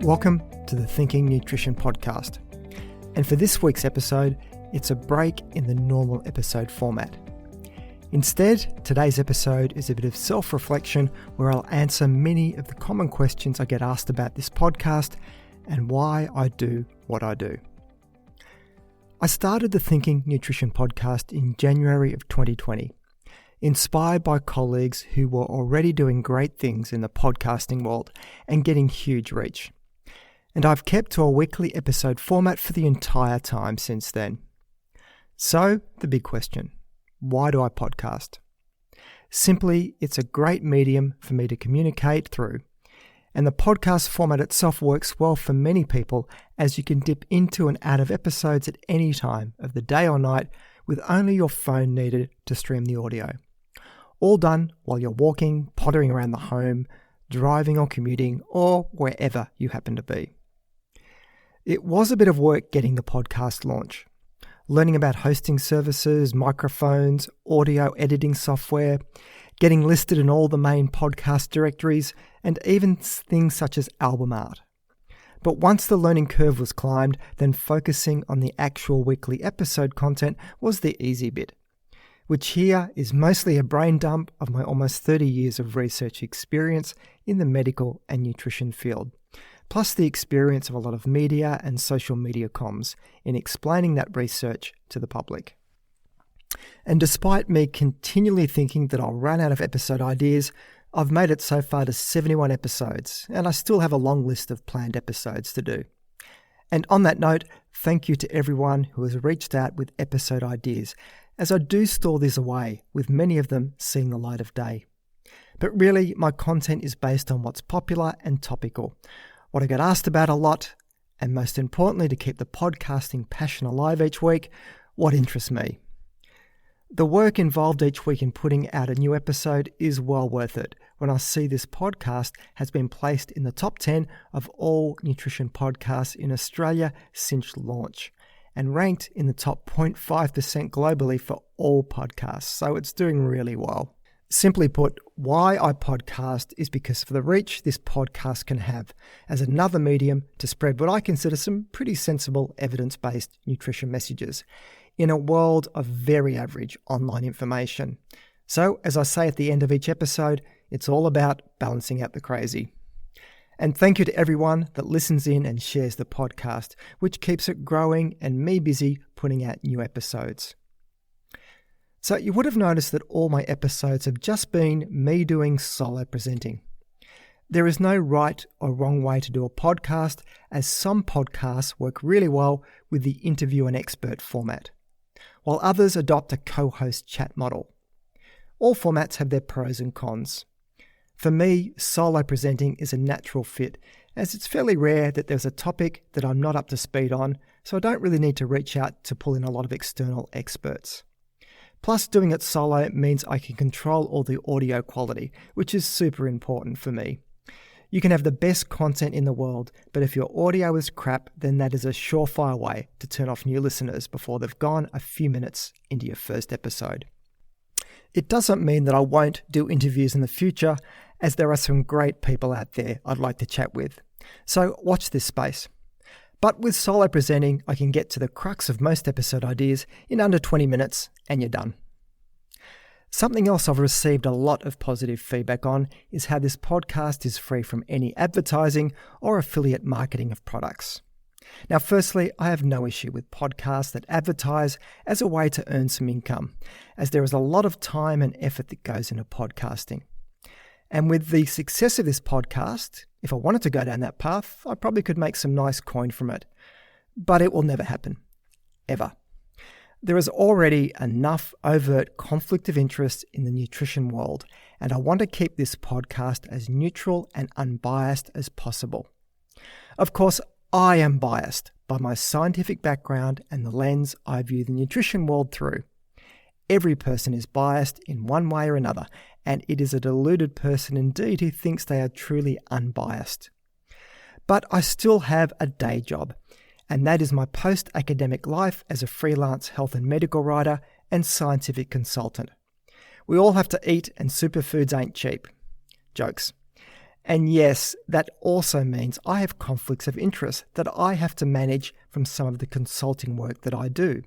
Welcome to the Thinking Nutrition Podcast. And for this week's episode, it's a break in the normal episode format. Instead, today's episode is a bit of self-reflection where I'll answer many of the common questions I get asked about this podcast and why I do what I do. I started the Thinking Nutrition Podcast in January of 2020, inspired by colleagues who were already doing great things in the podcasting world and getting huge reach. And I've kept to a weekly episode format for the entire time since then. So, the big question, why do I podcast? Simply, it's a great medium for me to communicate through. And the podcast format itself works well for many people as you can dip into and out of episodes at any time of the day or night with only your phone needed to stream the audio. All done while you're walking, pottering around the home, driving or commuting, or wherever you happen to be. It was a bit of work getting the podcast launch, learning about hosting services, microphones, audio editing software, getting listed in all the main podcast directories, and even things such as album art. But once the learning curve was climbed, then focusing on the actual weekly episode content was the easy bit, which here is mostly a brain dump of my almost 30 years of research experience in the medical and nutrition field, plus the experience of a lot of media and social media comms in explaining that research to the public. And despite me continually thinking that I'll run out of episode ideas, I've made it so far to 71 episodes, and I still have a long list of planned episodes to do. And on that note, thank you to everyone who has reached out with episode ideas, as I do store these away, with many of them seeing the light of day. But really, my content is based on what's popular and topical, what I get asked about a lot, and most importantly, to keep the podcasting passion alive each week, what interests me. The work involved each week in putting out a new episode is well worth it when I see this podcast has been placed in the top 10 of all nutrition podcasts in Australia since launch, and ranked in the top 0.5% globally for all podcasts, so it's doing really well. Simply put, why I podcast is because of the reach this podcast can have as another medium to spread what I consider some pretty sensible evidence-based nutrition messages in a world of very average online information. So, as I say at the end of each episode, it's all about balancing out the crazy. And thank you to everyone that listens in and shares the podcast, which keeps it growing and me busy putting out new episodes. So you would have noticed that all my episodes have just been me doing solo presenting. There is no right or wrong way to do a podcast, as some podcasts work really well with the interview and expert format, while others adopt a co-host chat model. All formats have their pros and cons. For me, solo presenting is a natural fit, as it's fairly rare that there's a topic that I'm not up to speed on, so I don't really need to reach out to pull in a lot of external experts. Plus, doing it solo means I can control all the audio quality, which is super important for me. You can have the best content in the world, but if your audio is crap, then that is a surefire way to turn off new listeners before they've gone a few minutes into your first episode. It doesn't mean that I won't do interviews in the future, as there are some great people out there I'd like to chat with. So watch this space. But with solo presenting, I can get to the crux of most episode ideas in under 20 minutes and you're done. Something else I've received a lot of positive feedback on is how this podcast is free from any advertising or affiliate marketing of products. Now, firstly, I have no issue with podcasts that advertise as a way to earn some income, as there is a lot of time and effort that goes into podcasting. And with the success of this podcast, if I wanted to go down that path, I probably could make some nice coin from it. But it will never happen. Ever. There is already enough overt conflict of interest in the nutrition world, and I want to keep this podcast as neutral and unbiased as possible. Of course, I am biased by my scientific background and the lens I view the nutrition world through. Every person is biased in one way or another, and it is a deluded person indeed who thinks they are truly unbiased. But I still have a day job, and that is my post-academic life as a freelance health and medical writer and scientific consultant. We all have to eat, and superfoods ain't cheap. Jokes. And yes, that also means I have conflicts of interest that I have to manage from some of the consulting work that I do.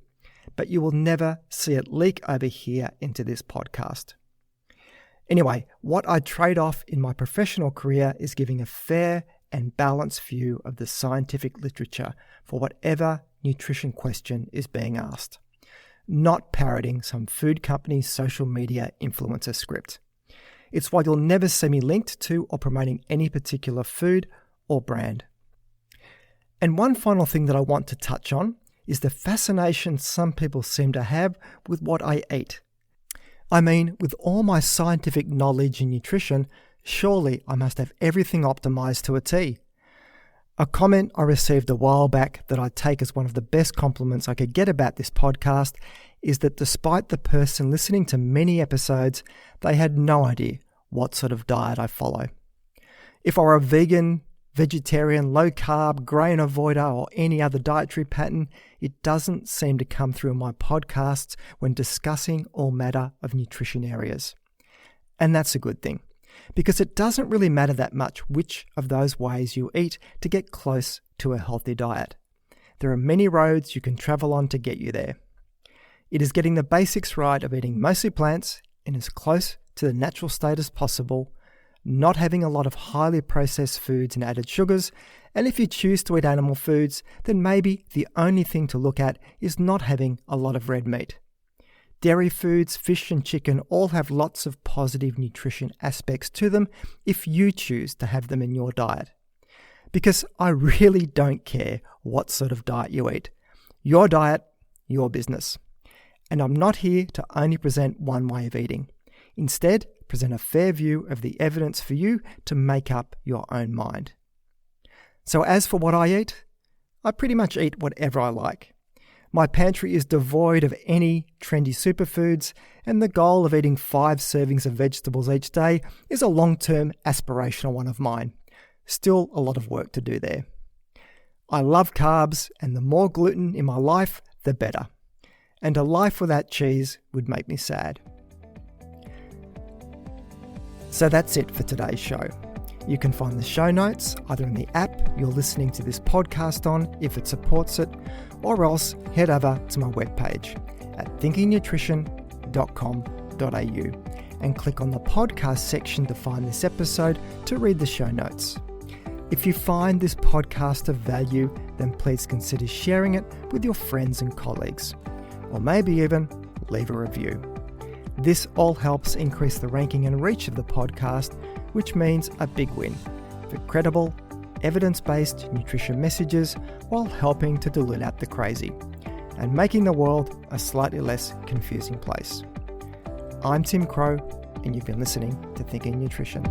But you will never see it leak over here into this podcast. Anyway, what I trade off in my professional career is giving a fair and balanced view of the scientific literature for whatever nutrition question is being asked, not parroting some food company's social media influencer script. It's why you'll never see me linked to or promoting any particular food or brand. And one final thing that I want to touch on is the fascination some people seem to have with what I eat. I mean, with all my scientific knowledge in nutrition, surely I must have everything optimized to a T. A comment I received a while back that I take as one of the best compliments I could get about this podcast is that despite the person listening to many episodes, they had no idea what sort of diet I follow. If I were a vegan, vegetarian, low-carb, grain avoider, or any other dietary pattern, it doesn't seem to come through in my podcasts when discussing all matter of nutrition areas. And that's a good thing, because it doesn't really matter that much which of those ways you eat to get close to a healthy diet. There are many roads you can travel on to get you there. It is getting the basics right of eating mostly plants and as close to the natural state as possible, not having a lot of highly processed foods and added sugars, and if you choose to eat animal foods, then maybe the only thing to look at is not having a lot of red meat. Dairy foods, fish and chicken all have lots of positive nutrition aspects to them if you choose to have them in your diet. Because I really don't care what sort of diet you eat. Your diet, your business. And I'm not here to only present one way of eating. Instead, present a fair view of the evidence for you to make up your own mind. So as for what I eat, I pretty much eat whatever I like. My pantry is devoid of any trendy superfoods, and the goal of eating 5 servings of vegetables each day is a long-term aspirational one of mine. Still a lot of work to do there. I love carbs, and the more gluten in my life, the better. And a life without cheese would make me sad. So that's it for today's show. You can find the show notes either in the app you're listening to this podcast on if it supports it, or else head over to my webpage at thinkingnutrition.com.au and click on the podcast section to find this episode to read the show notes. If you find this podcast of value, then please consider sharing it with your friends and colleagues, or maybe even leave a review. This all helps increase the ranking and reach of the podcast, which means a big win for credible, evidence-based nutrition messages while helping to dilute out the crazy and making the world a slightly less confusing place. I'm Tim Crow, and you've been listening to Thinking Nutrition.